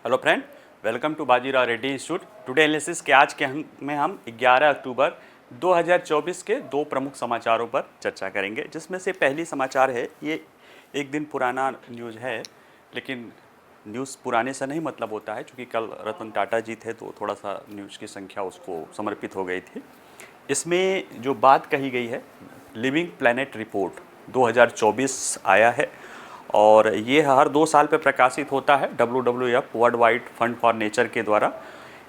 Hello friend, welcome to Bajirao Reddy institute. Today analysis के आज के में हम 11 अक्टूबर 2024 के दो प्रमुख समाचारों पर चर्चा करेंगे, जिसमें से पहली समाचार है, ये एक दिन पुराना न्यूज़ है, लेकिन न्यूज़ पुराने से नहीं मतलब होता है, क्योंकि कल रतन टाटा जी थे तो थोड़ा सा न्यूज़ की संख्या उसको समर्पित हो गई थी। इसमें जो बात कही गई है, लिविंग प्लैनेट रिपोर्ट 2024 आया है और ये हर 2 साल पे प्रकाशित होता है WWF world wide fund for nature के द्वारा।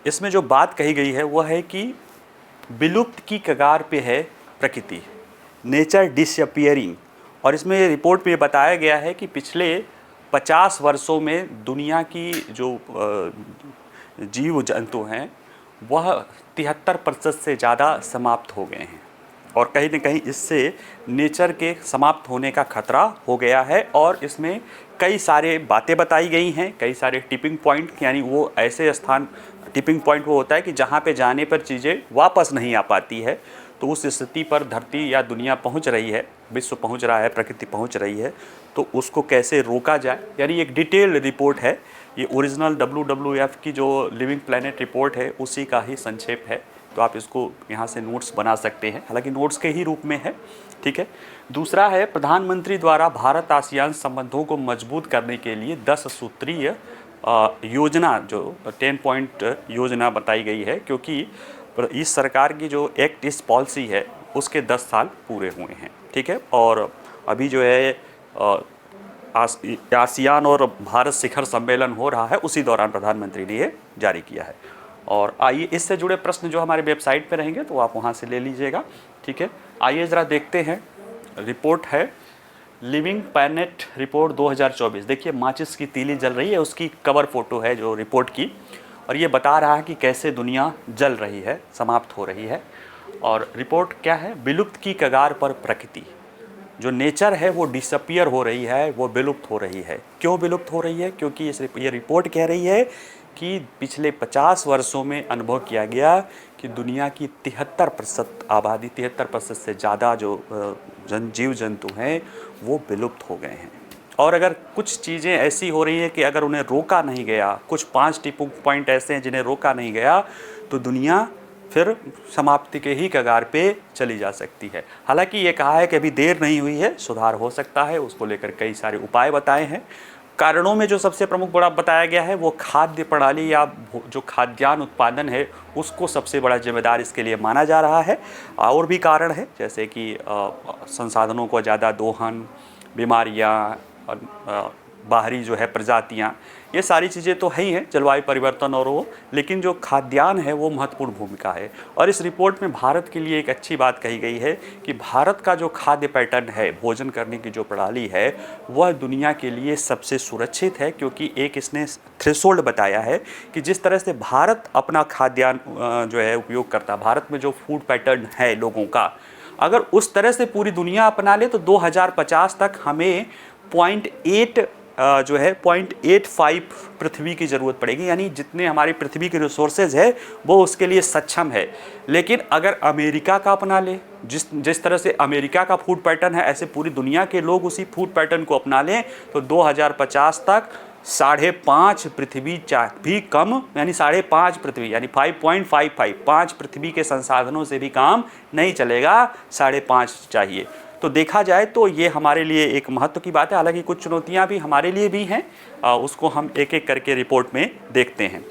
इसमें जो बात कही गई है वह है कि विलुप्त की कगार पे है प्रकृति, नेचर डिसअपियरिंग। और इसमें रिपोर्ट में बताया गया है कि पिछले 50 वर्षों में दुनिया की जो जीव जंतु हैं वह 73% से ज़्यादा समाप्त हो गए हैं और कहीं न कहीं इससे नेचर के समाप्त होने का खतरा हो गया है। और इसमें कई सारे बातें बताई गई हैं, कई सारे टिपिंग पॉइंट, यानी वो ऐसे स्थान, टिपिंग पॉइंट वो होता है कि जहाँ पे जाने पर चीज़ें वापस नहीं आ पाती है। तो उस स्थिति पर धरती या दुनिया पहुँच रही है, विश्व पहुँच रहा है, प्रकृति पहुँच रही है, तो उसको कैसे रोका जाए, यानी एक डिटेल रिपोर्ट है। ये ओरिजिनल WWF की जो लिविंग प्लैनेट रिपोर्ट है उसी का ही संक्षेप है, तो आप इसको यहाँ से नोट्स बना सकते हैं, हालांकि नोट्स के ही रूप में है, ठीक है। दूसरा है, प्रधानमंत्री द्वारा भारत आसियान संबंधों को मजबूत करने के लिए 10 सूत्रीय योजना, जो 10 पॉइंट योजना बताई गई है, क्योंकि इस सरकार की जो एक्ट इस पॉलिसी है उसके 10 साल पूरे हुए हैं, ठीक है। और अभी जो है आसियान और भारत शिखर सम्मेलन हो रहा है, उसी दौरान प्रधानमंत्री ने ये जारी किया है। और आइए इससे जुड़े प्रश्न जो हमारे वेबसाइट पे रहेंगे तो आप वहाँ से ले लीजिएगा, ठीक है। आइए ज़रा देखते हैं, रिपोर्ट है लिविंग प्लैनेट रिपोर्ट 2024। देखिए माचिस की तीली जल रही है, उसकी कवर फोटो है जो रिपोर्ट की, और ये बता रहा है कि कैसे दुनिया जल रही है, समाप्त हो रही है। और रिपोर्ट क्या है, विलुप्त की कगार पर प्रकृति, जो नेचर है वो डिसअपियर हो रही है, वो विलुप्त हो रही है। क्यों विलुप्त हो रही है? क्योंकि ये रिपोर्ट कह रही है कि पिछले 50 वर्षों में अनुभव किया गया कि दुनिया की 73% आबादी, 73% से ज़्यादा जो जीव जंतु हैं वो विलुप्त हो गए हैं। और अगर कुछ चीज़ें ऐसी हो रही हैं कि अगर उन्हें रोका नहीं गया, कुछ 5 टिपिंग पॉइंट ऐसे हैं जिन्हें रोका नहीं गया, तो दुनिया फिर समाप्ति के ही कगार पे चली जा सकती है। हालांकि ये कहा है कि अभी देर नहीं हुई है, सुधार हो सकता है, उसको लेकर कई सारे उपाय बताए हैं। कारणों में जो सबसे प्रमुख बड़ा बताया गया है वो खाद्य प्रणाली या जो खाद्यान्न उत्पादन है उसको सबसे बड़ा जिम्मेदार इसके लिए माना जा रहा है। और भी कारण है, जैसे कि संसाधनों को ज़्यादा दोहन, बीमारियाँ, बाहरी जो है प्रजातियाँ, ये सारी चीज़ें तो है ही हैं, जलवायु परिवर्तन और वो, लेकिन जो खाद्यान्न है वो महत्वपूर्ण भूमिका है। और इस रिपोर्ट में भारत के लिए एक अच्छी बात कही गई है कि भारत का जो खाद्य पैटर्न है, भोजन करने की जो प्रणाली है, वह दुनिया के लिए सबसे सुरक्षित है, क्योंकि एक इसने थ्रेशोल्ड बताया है कि जिस तरह से भारत अपना खाद्यान्न जो है उपयोग करता है, भारत में जो फूड पैटर्न है लोगों का, अगर उस तरह से पूरी दुनिया अपना ले तो 2050 तक हमें 0.8 जो है 0.85 पृथ्वी की ज़रूरत पड़ेगी, यानी जितने हमारी पृथ्वी के रिसोर्सेज है वो उसके लिए सक्षम है। लेकिन अगर अमेरिका का अपना ले, जिस तरह से अमेरिका का फूड पैटर्न है, ऐसे पूरी दुनिया के लोग उसी फूड पैटर्न को अपना लें तो 2050 तक 5.5 पृथ्वी भी कम, यानी 5.5 पृथ्वी, यानी 5.55, 5 पृथ्वी के संसाधनों से भी काम नहीं चलेगा, 5.5 चाहिए। तो देखा जाए तो ये हमारे लिए एक महत्व की बात है। हालांकि कुछ चुनौतियां भी हमारे लिए भी हैं, उसको हम एक एक करके रिपोर्ट में देखते हैं।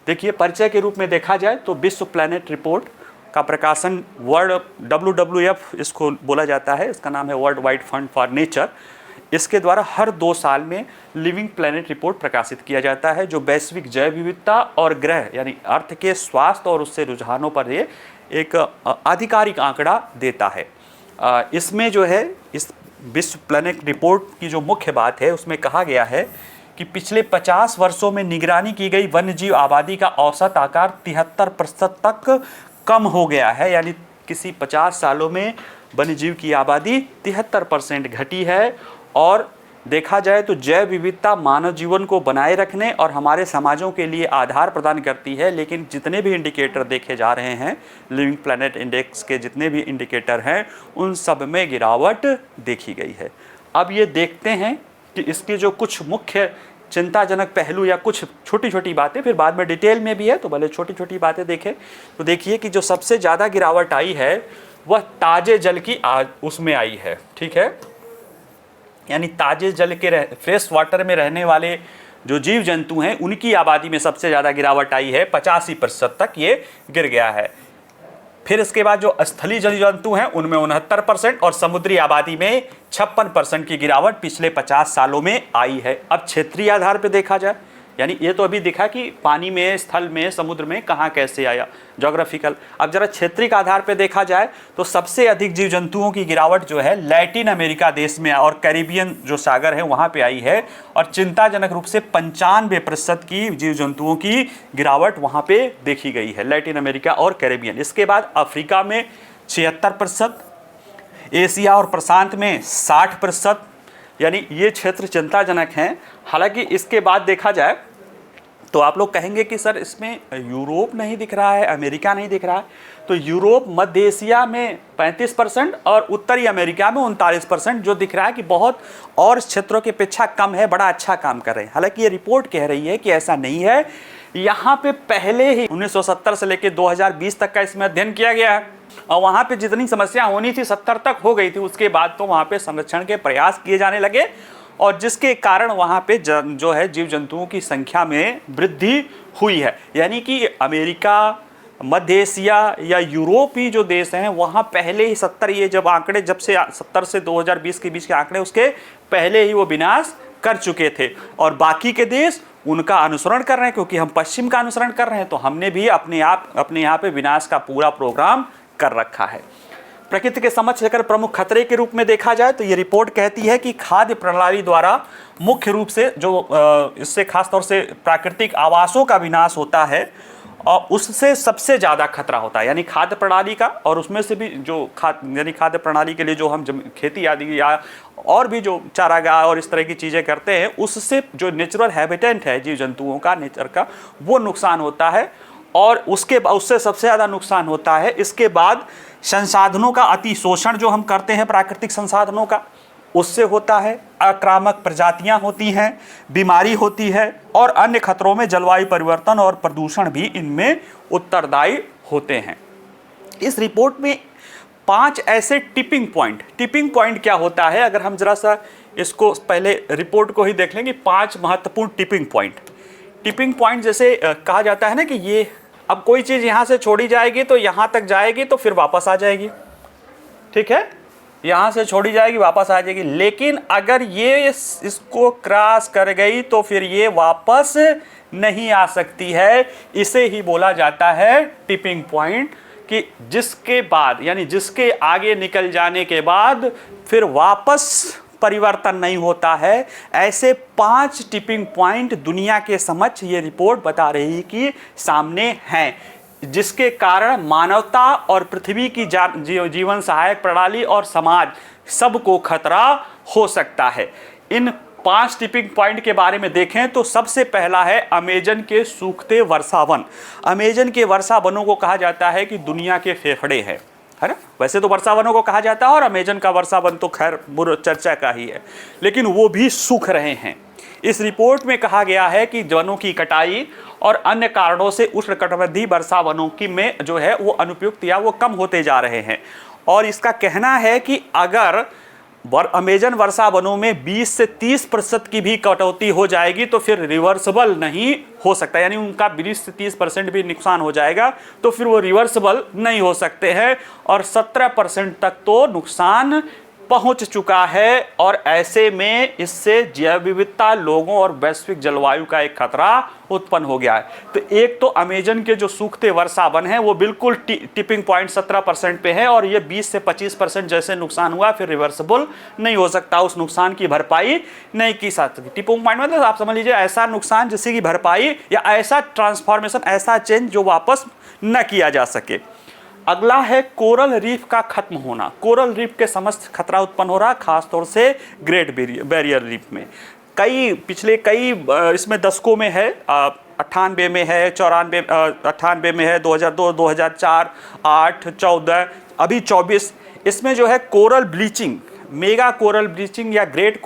देखिए, परिचय के रूप में देखा जाए तो विश्व प्लैनेट रिपोर्ट का प्रकाशन WWF इसको बोला जाता है, इसका नाम है world wide fund for nature. इसके द्वारा हर 2 साल में लिविंग प्लैनेट रिपोर्ट प्रकाशित किया जाता है, जो वैश्विक जैव विविधता और ग्रह यानी अर्थ के स्वास्थ्य और उससे रुझानों पर ये एक आधिकारिक आंकड़ा देता है। इसमें जो है, इस विश्व प्लैनेट रिपोर्ट की जो मुख्य बात है उसमें कहा गया है कि पिछले 50 वर्षों में निगरानी की गई वन्यजीव आबादी का औसत आकार 73% तक कम हो गया है, यानी किसी 50 सालों में वन्यजीव की आबादी 73% घटी है। और देखा जाए तो जैव विविधता मानव जीवन को बनाए रखने और हमारे समाजों के लिए आधार प्रदान करती है, लेकिन जितने भी इंडिकेटर देखे जा रहे हैं, लिविंग प्लैनेट इंडेक्स के जितने भी इंडिकेटर हैं, उन सब में गिरावट देखी गई है। अब ये देखते हैं कि इसके जो कुछ मुख्य चिंताजनक पहलू या कुछ छोटी छोटी बातें, फिर बाद में डिटेल में भी है तो भले छोटी छोटी बातें देखें। तो देखिए कि जो सबसे ज़्यादा गिरावट आई है वह ताजे जल की उसमें आई है, ठीक है। यानी ताजे जल के फ्रेश वाटर में रहने वाले जो जीव जंतु हैं उनकी आबादी में सबसे ज़्यादा गिरावट आई है, 85% तक ये गिर गया है। फिर इसके बाद जो स्थलीय जल जंतु हैं उनमें 69% और समुद्री आबादी में 56% की गिरावट पिछले 50 सालों में आई है। अब क्षेत्रीय आधार पर देखा जाए, यानी ये तो अभी दिखा कि पानी में, स्थल में, समुद्र में कहाँ कैसे आया, ज्योग्राफिकल। अब जरा क्षेत्रीय के आधार पर देखा जाए तो सबसे अधिक जीव जंतुओं की गिरावट जो है लैटिन अमेरिका देश में और कैरिबियन जो सागर है वहाँ पे आई है, और चिंताजनक रूप से 95% की जीव जंतुओं की गिरावट वहाँ पे देखी गई है, लैटिन अमेरिका और कैरिबियन। इसके बाद अफ्रीका में 76%, एशिया और प्रशांत में 60%, यानी ये क्षेत्र चिंताजनक हैं। हालांकि इसके बाद देखा जाए तो आप लोग कहेंगे कि सर इसमें यूरोप नहीं दिख रहा है, अमेरिका नहीं दिख रहा है। तो यूरोप, मध्य एशिया में 35% और उत्तरी अमेरिका में 39%, जो दिख रहा है कि बहुत और क्षेत्रों की अपेक्षा कम है, बड़ा अच्छा काम कर रहे हैं। हालांकि ये रिपोर्ट कह रही है कि ऐसा नहीं है। यहाँ पे पहले ही 1970 से लेकर 2020 तक का इसमें अध्ययन किया गया है, और वहाँ पे जितनी समस्या होनी थी 70 तक हो गई थी। उसके बाद तो वहाँ पे संरक्षण के प्रयास किए जाने लगे, और जिसके कारण वहाँ पे जो है जीव जंतुओं की संख्या में वृद्धि हुई है। यानी कि अमेरिका, मध्य एशिया या यूरोपीय जो देश हैं वहाँ पहले ही 70, ये जब आंकड़े जब से 70 से 2020 के बीच के आंकड़े उसके पहले ही वो विनाश कर चुके थे, और बाकी के देश उनका अनुसरण कर रहे हैं। क्योंकि हम पश्चिम का अनुसरण कर रहे हैं तो हमने भी अपने यहाँ पे विनाश का पूरा प्रोग्राम कर रखा है। प्रकृति के समक्ष अगर प्रमुख खतरे के रूप में देखा जाए तो ये रिपोर्ट कहती है कि खाद्य प्रणाली द्वारा मुख्य रूप से जो इससे खासतौर से प्राकृतिक आवासों का विनाश होता है, और उससे सबसे ज़्यादा खतरा होता है। यानी खाद्य प्रणाली का, और उसमें से भी जो यानी खाद्य प्रणाली के लिए जो हम खेती आदि या और भी जो चारागाह और इस तरह की चीज़ें करते हैं, उससे जो नेचुरल हैबिटेट है जीव जंतुओं का, नेचर का, वो नुकसान होता है। और उससे सबसे ज़्यादा नुकसान होता है इसके बाद संसाधनों का अतिशोषण जो हम करते हैं प्राकृतिक संसाधनों का, उससे होता है। आक्रामक प्रजातियां होती हैं, बीमारी होती है, और अन्य खतरों में जलवायु परिवर्तन और प्रदूषण भी इनमें उत्तरदायी होते हैं। इस रिपोर्ट में 5 ऐसे टिपिंग पॉइंट क्या होता है, अगर हम जरा सा इसको पहले रिपोर्ट को ही देख लेंगे। 5 महत्वपूर्ण टिपिंग पॉइंट जैसे कहा जाता है ना कि ये अब कोई चीज़ यहाँ से छोड़ी जाएगी तो यहाँ तक जाएगी तो फिर वापस आ जाएगी, ठीक है, यहाँ से छोड़ी जाएगी वापस आ जाएगी। लेकिन अगर ये इसको क्रॉस कर गई तो फिर ये वापस नहीं आ सकती है। इसे ही बोला जाता है टिपिंग पॉइंट, कि जिसके बाद यानी जिसके आगे निकल जाने के बाद फिर वापस परिवर्तन नहीं होता है। ऐसे 5 टिपिंग पॉइंट दुनिया के समक्ष ये रिपोर्ट बता रही कि सामने हैं, जिसके कारण मानवता और पृथ्वी की जीवन सहायक प्रणाली और समाज सबको खतरा हो सकता है। इन 5 टिपिंग पॉइंट के बारे में देखें तो सबसे पहला है अमेजन के सूखते वर्षावन। अमेजन के वर्षावनों को कहा जाता है कि दुनिया के फेफड़े हैं, है ना। वैसे तो वर्षावनों को कहा जाता है, और अमेजन का वर्षावन तो खैर चर्चा का ही है, लेकिन वो भी सूख रहे हैं। इस रिपोर्ट में कहा गया है कि वनों की कटाई और अन्य कारणों से उष्णकटिबंधीय वर्षावनों की में जो है वो अनुपयुक्त या वो कम होते जा रहे हैं। और इसका कहना है कि अगर अमेजन वर्षावनों में 20 से 30% की भी कटौती हो जाएगी तो फिर रिवर्सिबल नहीं हो सकता, यानी उनका 20 से 30% भी नुकसान हो जाएगा तो फिर वो रिवर्सिबल नहीं हो सकते हैं, और 17% तक तो नुकसान पहुंच चुका है। और ऐसे में इससे जैव विविधता, लोगों और वैश्विक जलवायु का एक खतरा उत्पन्न हो गया है। तो एक तो अमेजन के जो सूखते वर्षावन हैं वो बिल्कुल टिपिंग पॉइंट 17% पे है, और ये 20 से 25% जैसे नुकसान हुआ फिर रिवर्सिबल नहीं हो सकता, उस नुकसान की भरपाई नहीं की जा सकती। टिपिंग पॉइंट मतलब आप समझ लीजिए ऐसा नुकसान जिसकी भरपाई या ऐसा ट्रांसफॉर्मेशन, ऐसा चेंज जो वापस न किया जा सके। अगला है कोरल रीफ का खत्म होना। कोरल रीफ के समस्त खतरा उत्पन्न हो रहा, खासतौर से ग्रेट बैरियर रीफ में। पिछले कई इसमें दशकों में है, 98 में है, 98 में है, 2002, 2004, 8, 14, अभी 24, इसमें जो है coral bleaching mega coral bleaching या ग्रेट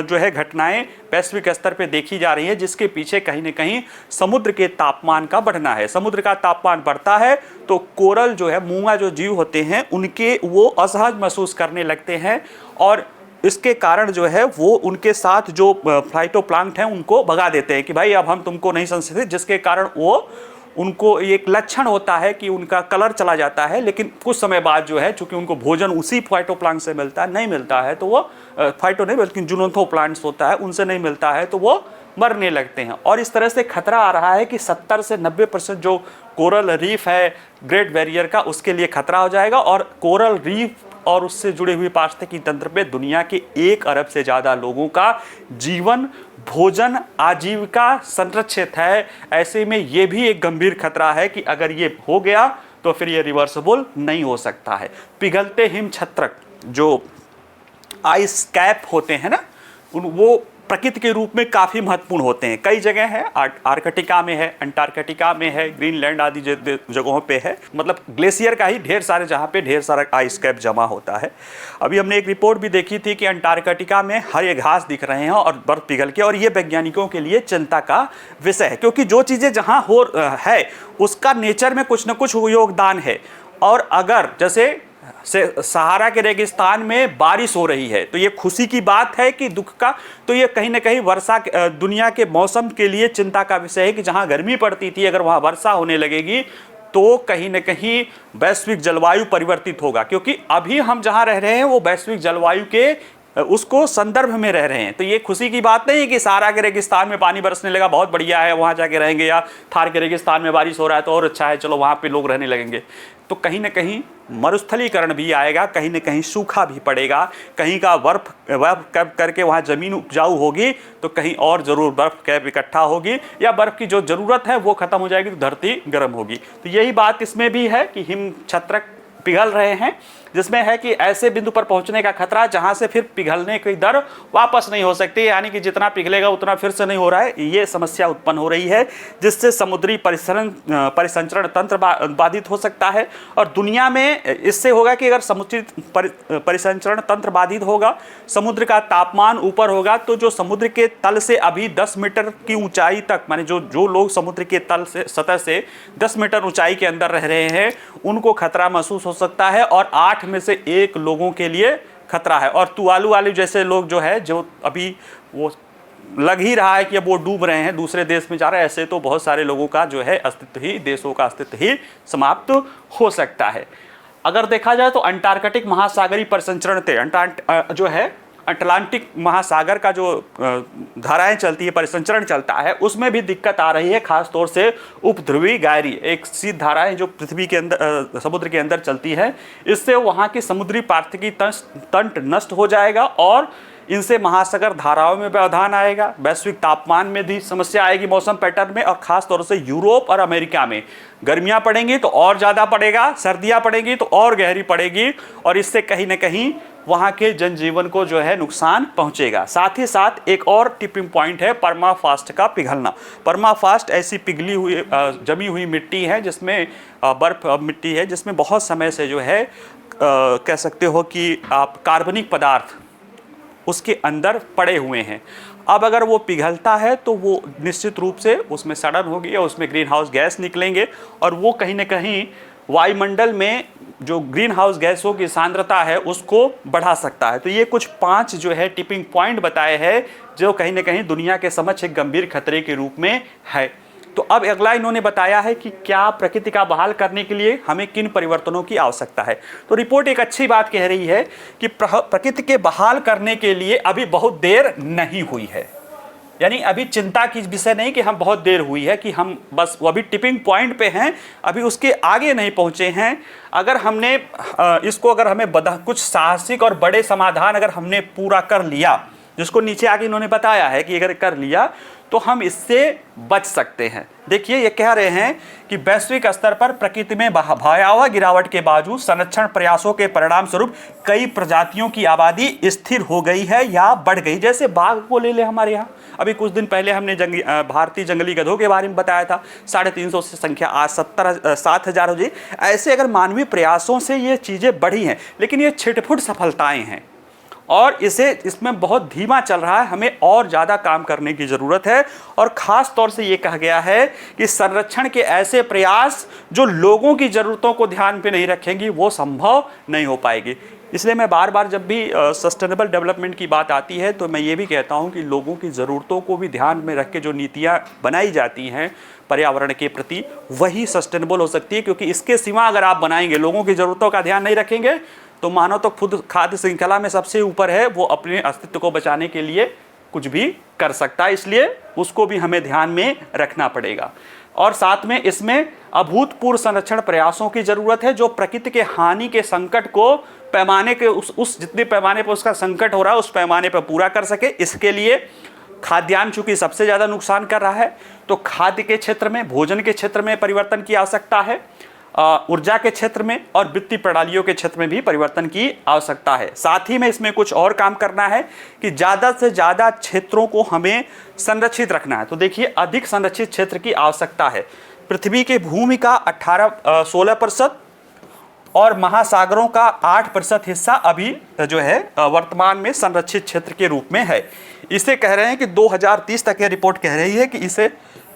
जो है घटनाएं वैश्विक स्तर पे देखी जा रही है, जिसके पीछे कहीं ना कहीं समुद्र के तापमान का बढ़ना है। समुद्र का तापमान बढ़ता है तो कोरल जो है, मूंगा जो जीव होते हैं, उनके वो असहज महसूस करने लगते हैं और इसके कारण जो है वो उनके साथ जो फाइटोप्लैंक्टन हैं उनको भगा देते हैं कि भाई अब हम तुमको नहीं संस्थित, जिसके कारण वो उनको एक लक्षण होता है कि उनका कलर चला जाता है। लेकिन कुछ समय बाद जो है, चूंकि उनको भोजन उसी फाइटोप्लैंक्टन से मिलता है, नहीं मिलता है तो वो फाइटो नहीं बल्कि ज़ूनोथोप्लांट्स होता है, उनसे नहीं मिलता है तो वो मरने लगते हैं। और इस तरह से खतरा आ रहा है कि 70 से 90% जो कोरल रीफ है ग्रेट बैरियर का, उसके लिए खतरा हो जाएगा। और कोरल रीफ और उससे जुड़े हुए पारिस्थितिकी तंत्र पे दुनिया के 1 अरब से ज़्यादा लोगों का जीवन, भोजन, आजीविका संरक्षित है। ऐसे में ये भी एक गंभीर खतरा है कि अगर ये हो गया तो फिर ये रिवर्सिबल नहीं हो सकता है। पिघलते हिम छत्रक जो आइस कैप होते हैं ना, वो प्रकृति के रूप में काफ़ी महत्वपूर्ण होते हैं। कई जगह है, आर्कटिका में है, अंटार्कटिका में है, ग्रीनलैंड आदि जगहों पे है, मतलब ग्लेशियर का ही ढेर सारे, जहाँ पे ढेर सारा आइस कैप जमा होता है। अभी हमने एक रिपोर्ट भी देखी थी कि अंटार्कटिका में हरे घास दिख रहे हैं और बर्फ पिघल के, और ये वैज्ञानिकों के लिए चिंता का विषय है, क्योंकि जो चीज़ें जहाँ हो है उसका नेचर में कुछ न कुछ योगदान है। और अगर जैसे सहारा के रेगिस्तान में बारिश हो रही है तो ये खुशी की बात है कि दुख का, तो ये कहीं ना कहीं वर्षा दुनिया के मौसम के लिए चिंता का विषय है कि जहां गर्मी पड़ती थी अगर वहां वर्षा होने लगेगी तो कहीं ना कहीं वैश्विक जलवायु परिवर्तित होगा। क्योंकि अभी हम जहां रह रहे हैं वो वैश्विक जलवायु के उसको संदर्भ में रह रहे हैं। तो ये खुशी की बात नहीं है कि सहारा के रेगिस्तान में पानी बरसने लगा, बहुत बढ़िया है, वहाँ जाके रहेंगे, या थार के रेगिस्तान में बारिश हो रहा है तो और अच्छा है, चलो वहाँ पे लोग रहने लगेंगे। तो कहीं ना कहीं मरुस्थलीकरण भी आएगा, कहीं ना कहीं सूखा भी पड़ेगा, कहीं का बर्फ कैप करके वहाँ ज़मीन उपजाऊ होगी तो कहीं और ज़रूर बर्फ कैप इकट्ठा होगी, या बर्फ़ की जो ज़रूरत है वो ख़त्म हो जाएगी तो धरती गर्म होगी। तो यही बात इसमें भी है कि हिम छत्रक पिघल रहे हैं, जिसमें है कि ऐसे बिंदु पर पहुंचने का खतरा जहां से फिर पिघलने की दर वापस नहीं हो सकती, यानी कि जितना पिघलेगा उतना फिर से नहीं हो रहा है। ये समस्या उत्पन्न हो रही है जिससे समुद्री परिसंचरण तंत्र बाधित हो सकता है। और दुनिया में इससे होगा कि अगर समुद्री परिसंचरण तंत्र बाधित होगा, समुद्र का तापमान ऊपर होगा, तो जो समुद्र के तल से अभी 10 मीटर की ऊंचाई तक, माने जो लोग समुद्र के तल से, सतह से 10 मीटर ऊंचाई के अंदर रह रहे हैं, उनको खतरा महसूस हो सकता है। और 8 में से 1 लोगों के लिए खतरा है। और तुवालू वाले जैसे लोग जो है, जो अभी वो लग ही रहा है कि अब वो डूब रहे हैं, दूसरे देश में जा रहे हैं, ऐसे तो बहुत सारे लोगों का जो है अस्तित्व ही, देशों का अस्तित्व ही समाप्त हो सकता है। अगर देखा जाए तो अंटार्कटिक महासागरीय परिसंचरण जो है, अटलांटिक महासागर का जो धाराएं चलती है, परिसंचरण चलता है, उसमें भी दिक्कत आ रही है। खास तौर से उपध्रुवी गायरी, एक सीधी धाराएं जो पृथ्वी के अंदर, समुद्र के अंदर चलती है, इससे वहाँ की समुद्री पारिस्थितिकी तंत्र नष्ट हो जाएगा और इनसे महासागर धाराओं में व्यवधान आएगा। वैश्विक तापमान में भी समस्या आएगी मौसम पैटर्न में, और खास तौर से यूरोप और अमेरिका में गर्मियाँ पड़ेंगी तो और ज़्यादा पड़ेगा, सर्दियाँ पड़ेंगी तो और गहरी पड़ेगी, और इससे कहीं ना कहीं वहाँ के जनजीवन को जो है नुकसान पहुँचेगा। साथ ही साथ एक और टिपिंग पॉइंट है परमाफ्रॉस्ट का पिघलना। परमाफ्रॉस्ट ऐसी पिघली हुई जमी हुई मिट्टी है जिसमें बर्फ मिट्टी है जिसमें बहुत समय से जो है कह सकते हो कि आप कार्बनिक पदार्थ उसके अंदर पड़े हुए हैं। अब अगर वो पिघलता है तो वो निश्चित रूप से उसमें सड़न होगी और उसमें ग्रीन हाउस गैस निकलेंगे, और वो कहीं ना कहीं वायुमंडल में जो ग्रीन हाउस गैसों की सांद्रता है उसको बढ़ा सकता है। तो ये कुछ 5 जो है टिपिंग पॉइंट बताए हैं जो कहीं ना कहीं दुनिया के समक्ष एक गंभीर खतरे के रूप में है। तो अब अगला इन्होंने बताया है कि क्या प्रकृति का बहाल करने के लिए हमें किन परिवर्तनों की आवश्यकता है। तो रिपोर्ट एक अच्छी बात कह रही है कि प्रकृति के बहाल करने के लिए अभी बहुत देर नहीं हुई है, यानी अभी चिंता की विषय नहीं कि हम बहुत देर हुई है, कि हम बस वो अभी टिपिंग पॉइंट पे हैं, अभी उसके आगे नहीं पहुंचे हैं। अगर हमने इसको, अगर हमें कुछ साहसिक और बड़े समाधान अगर हमने पूरा कर लिया, जिसको नीचे आगे इन्होंने बताया है कि अगर कर लिया तो हम इससे बच सकते हैं। देखिए ये कह रहे हैं कि वैश्विक स्तर पर प्रकृति में भयावह गिरावट के बावजूद संरक्षण प्रयासों के परिणाम स्वरूप कई प्रजातियों की आबादी स्थिर हो गई है या बढ़ गई। जैसे बाघ को ले ले, हमारे यहाँ अभी कुछ दिन पहले हमने भारतीय जंगली गधों के बारे में बताया था, 350 से संख्या आज 7,000 हो गई। ऐसे अगर मानवीय प्रयासों से ये चीज़ें बढ़ी हैं, लेकिन ये छिटपुट सफलताएँ हैं और इसमें बहुत धीमा चल रहा है, हमें और ज़्यादा काम करने की ज़रूरत है। और ख़ास तौर से ये कहा गया है कि संरक्षण के ऐसे प्रयास जो लोगों की ज़रूरतों को ध्यान पे नहीं रखेंगी वो संभव नहीं हो पाएगी। इसलिए मैं बार बार जब भी सस्टेनेबल डेवलपमेंट की बात आती है तो मैं ये भी कहता हूँ कि लोगों की ज़रूरतों को भी ध्यान में रख के जो नीतियाँ बनाई जाती हैं पर्यावरण के प्रति, वही सस्टेनेबल हो सकती है। क्योंकि इसके सिवा अगर आप बनाएंगे, लोगों की ज़रूरतों का ध्यान नहीं रखेंगे, तो मानो तो खुद खाद्य श्रृंखला में सबसे ऊपर है, वो अपने अस्तित्व को बचाने के लिए कुछ भी कर सकता है। इसलिए उसको भी हमें ध्यान में रखना पड़ेगा। और साथ में इसमें अभूतपूर्व संरक्षण प्रयासों की ज़रूरत है जो प्रकृति के हानि के संकट को पैमाने के उस जितने पैमाने पर उसका संकट हो रहा है उस पैमाने पर पूरा कर सके। इसके लिए खाद्यान्न चूंकि सबसे ज़्यादा नुकसान कर रहा है, तो खाद्य के क्षेत्र में, भोजन के क्षेत्र में परिवर्तन की आवश्यकता है, ऊर्जा के क्षेत्र में और वित्तीय प्रणालियों के क्षेत्र में भी परिवर्तन की आवश्यकता है। साथ ही में इसमें कुछ और काम करना है कि ज़्यादा से ज़्यादा क्षेत्रों को हमें संरक्षित रखना है। तो देखिए, अधिक संरक्षित क्षेत्र की आवश्यकता है। पृथ्वी की भूमि का 16% और महासागरों का 8% हिस्सा अभी जो है वर्तमान में संरक्षित क्षेत्र के रूप में है। इसे कह रहे हैं कि 2030 तक यह रिपोर्ट कह रही है कि इसे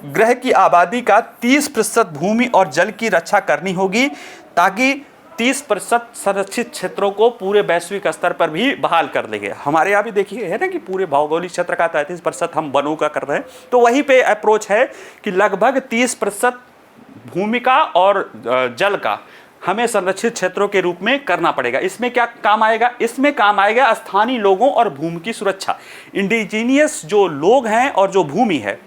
ग्रह की आबादी का 30% भूमि और जल की रक्षा करनी होगी, ताकि 30% संरक्षित क्षेत्रों को पूरे वैश्विक स्तर पर भी बहाल कर देंगे। हमारे यहाँ भी देखिए है ना कि पूरे भौगोलिक क्षेत्र का 33% हम वनों का कर रहे हैं, तो वहीं पे अप्रोच है कि लगभग 30% भूमि का और जल का हमें संरक्षित क्षेत्रों के रूप में करना पड़ेगा। इसमें क्या काम आएगा? इसमें काम आएगा स्थानीय लोगों और भूमि की सुरक्षा। इंडिजीनियस जो लोग हैं और जो भूमि है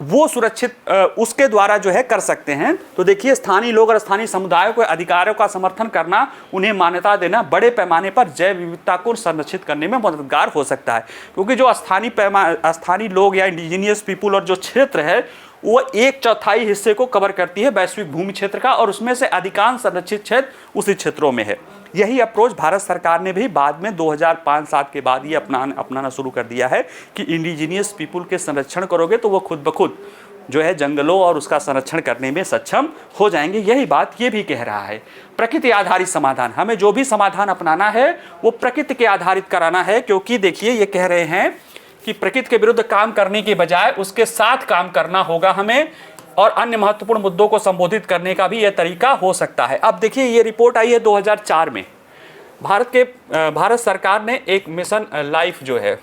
वो सुरक्षित उसके द्वारा जो है कर सकते हैं। तो देखिए, स्थानीय लोग और स्थानीय समुदायों के अधिकारों का समर्थन करना, उन्हें मान्यता देना बड़े पैमाने पर जैव विविधता को संरक्षित करने में मददगार हो सकता है। क्योंकि जो स्थानीय लोग या इंडिजीनियस पीपुल और जो क्षेत्र है वो 1/4 हिस्से को कवर करती है वैश्विक भूमि क्षेत्र का, और उसमें से अधिकांश संरक्षित क्षेत्र उसी क्षेत्रों में है। यही अप्रोच भारत सरकार ने भी बाद में 2005-7 के बाद ये अपनाना शुरू कर दिया है कि इंडिजीनियस पीपुल के संरक्षण करोगे तो वो खुद ब खुद जो है जंगलों और उसका संरक्षण करने में सक्षम हो जाएंगे। यही बात ये भी कह रहा है। प्रकृति आधारित समाधान, हमें जो भी समाधान अपनाना है वो प्रकृति के आधारित कराना है। क्योंकि देखिए, ये कह रहे हैं कि प्रकृति के विरुद्ध काम करने के बजाय उसके साथ काम करना होगा हमें, और अन्य महत्वपूर्ण मुद्दों को संबोधित करने का भी यह तरीका हो सकता है। अब देखिए, ये रिपोर्ट आई है 2004 में। भारत सरकार ने एक मिशन लाइफ जो है,